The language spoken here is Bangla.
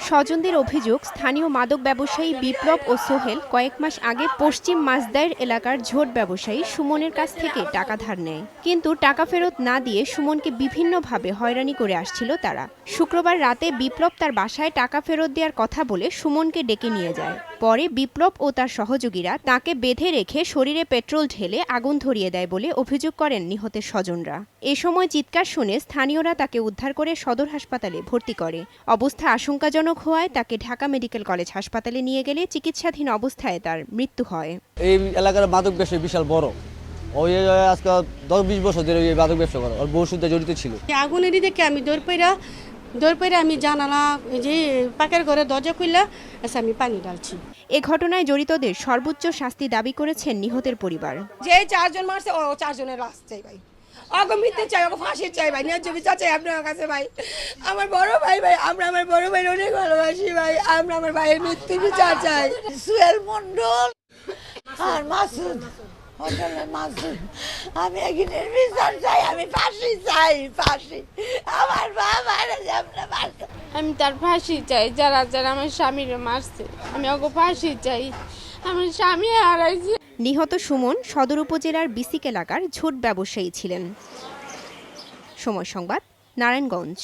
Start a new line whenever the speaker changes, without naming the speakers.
স্বজনদের অভিযোগ, স্থানীয় মাদক ব্যবসায়ী বিপ্লব ও সোহেল কয়েক মাস আগে পশ্চিম মাসদাইর এলাকার ঝোট ব্যবসায়ী সুমনের কাছ থেকে টাকা ধার নেয়, কিন্তু টাকা ফেরত না দিয়ে সুমনকে বিভিন্নভাবে হয়রানি করে আসছিল তারা। শুক্রবার রাতে বিপ্লব তার বাসায় টাকা ফেরত দেওয়ার কথা বলে সুমনকে ডেকে নিয়ে যায়। পরে বিপ্লব ও তার সহযোগীরা তাকে বেঁধে রেখে শরীরে পেট্রোল ঢেলে আগুন ধরিয়ে দেয় বলে অভিযোগ করেন নিহতের স্বজনরা। এ সময় চিৎকার শুনে স্থানীয়রা তাকে উদ্ধার করে সদর হাসপাতালে ভর্তি করে। অবস্থা আশঙ্কাজনক হওয়ায় তাকে ঢাকা মেডিকেল কলেজ হাসপাতালে নিয়ে গেলে চিকিৎসাধীন অবস্থায় তার মৃত্যু হয়।
এই এলাকার মাদক ব্যবসা বিশাল বড়। ওই আজকে 10-20 বছর ধরে এই মাদক ব্যবসা করে, ওর বউ সাথে জড়িত ছিল।
আগুনেরই দেখে আমি দৌড় পেরা আমি জানালা যে পাকের ঘরে দরজা খুললা আমি পানি ঢালছি।
এ ঘটনায় জড়িতদের সর্বোচ্চ শাস্তি দাবি করেছেন নিহতের পরিবার।
যে 4 জন মারছে ও 4 জনের লাশ চাই ভাই, অগমিতে চাই, ওকে ফাঁসি চাই ভাই, ন্যায্য বিচার চাই আপনার কাছে ভাই। আমার বড় ভাই আমরা আমার বড় ভাই অনেক ভালোবাসি ভাই, আমরা আমার ভাইয়ের মৃত্যু বিচার চাই।
সুহেল মন্ডল আর মাসুদ, মাসুদ, আমি একদিনের বিচার চাই, আমি ফাঁসি চাই, ফাঁসি। আমার বাবা
আমি তার ফাঁসি চাই, যারা যারা আমার স্বামীর মারছে আমি ওকে ফাঁসি চাই, আমার স্বামী হারাইছে।
নিহত সুমন সদর উপজেলার বিসিক এলাকার ঝোট ব্যবসায়ী ছিলেন। সময় সংবাদ, নারায়ণগঞ্জ।